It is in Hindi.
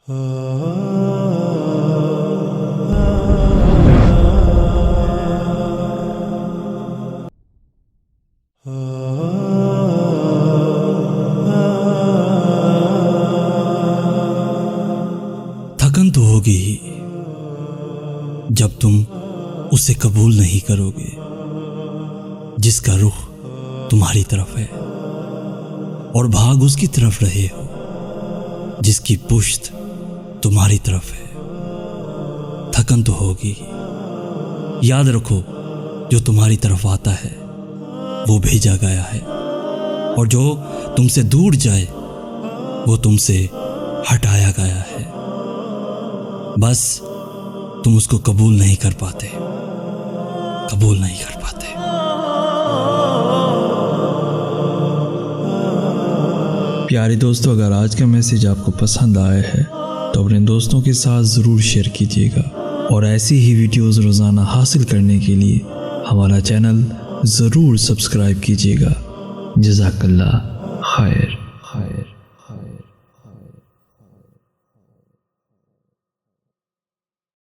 थकन तो होगी ही जब तुम उसे कबूल नहीं करोगे जिसका रुख तुम्हारी तरफ है और भाग उसकी तरफ रहे हो जिसकी पुश्त तुम्हारी तरफ है। थकन तो होगी ही। याद रखो, जो तुम्हारी तरफ आता है वो भेजा गया है और जो तुमसे दूर जाए वो तुमसे हटाया गया है। बस तुम उसको कबूल नहीं कर पाते, कबूल नहीं कर पाते। प्यारे दोस्तों, अगर आज का मैसेज आपको पसंद आया है तो अपने दोस्तों के साथ ज़रूर शेयर कीजिएगा और ऐसी ही वीडियोज़ रोज़ाना हासिल करने के लिए हमारा चैनल ज़रूर सब्सक्राइब कीजिएगा। जज़ाकल्लाह खैर।